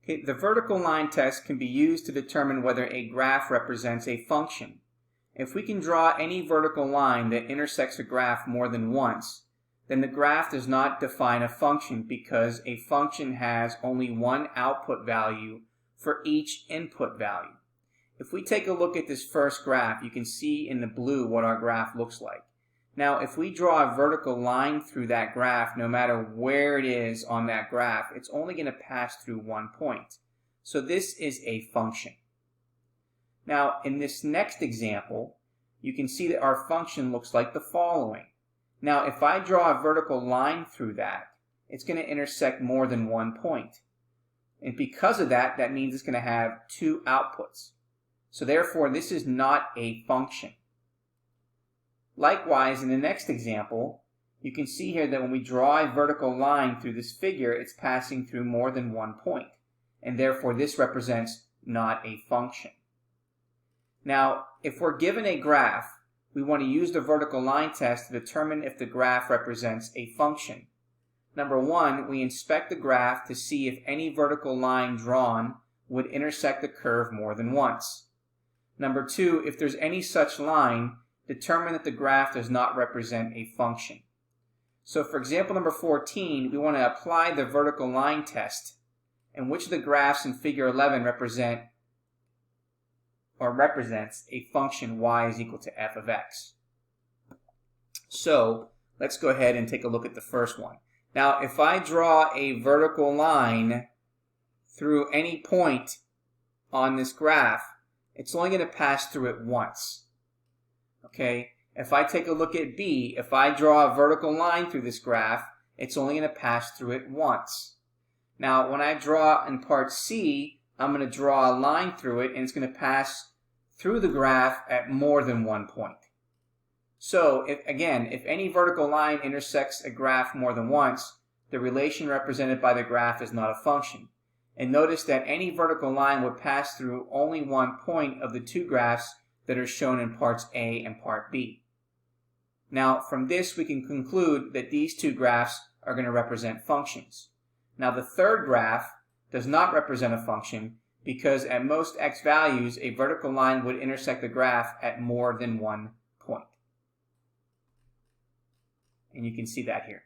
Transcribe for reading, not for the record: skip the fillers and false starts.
Okay, the vertical line test can be used to determine whether a graph represents a function. If we can draw any vertical line that intersects a graph more than once, then the graph does not define a function because a function has only one output value for each input value. If we take a look at this first graph, you can see in the blue what our graph looks like. Now, if we draw a vertical line through that graph, no matter where it is on that graph, it's only going to pass through one point. So this is a function. Now, in this next example, you can see that our function looks like the following. Now, if I draw a vertical line through that, it's going to intersect more than one point. And because of that, that means it's going to have two outputs. So therefore, this is not a function. Likewise, in the next example, you can see here that when we draw a vertical line through this figure, it's passing through more than one point. And therefore, this represents not a function. Now, if we're given a graph, we want to use the vertical line test to determine if the graph represents a function. Number one, we inspect the graph to see if any vertical line drawn would intersect the curve more than once. Number two, if there's any such line, determine that the graph does not represent a function. So for example number 14, we want to apply the vertical line test, and which of the graphs in figure 11 represents a function y is equal to f of x. So let's go ahead and take a look at the first one. Now, if I draw a vertical line through any point on this graph, it's only going to pass through it once. Okay, if I take a look at B, if I draw a vertical line through this graph, it's only going to pass through it once. Now, when I draw in part C, I'm going to draw a line through it, and it's going to pass through the graph at more than one point. So, if any vertical line intersects a graph more than once, the relation represented by the graph is not a function. And notice that any vertical line would pass through only one point of the two graphs that are shown in parts A and part B. Now, from this we can conclude that these two graphs are going to represent functions. Now, the third graph does not represent a function because at most x values, a vertical line would intersect the graph at more than one point. And you can see that here.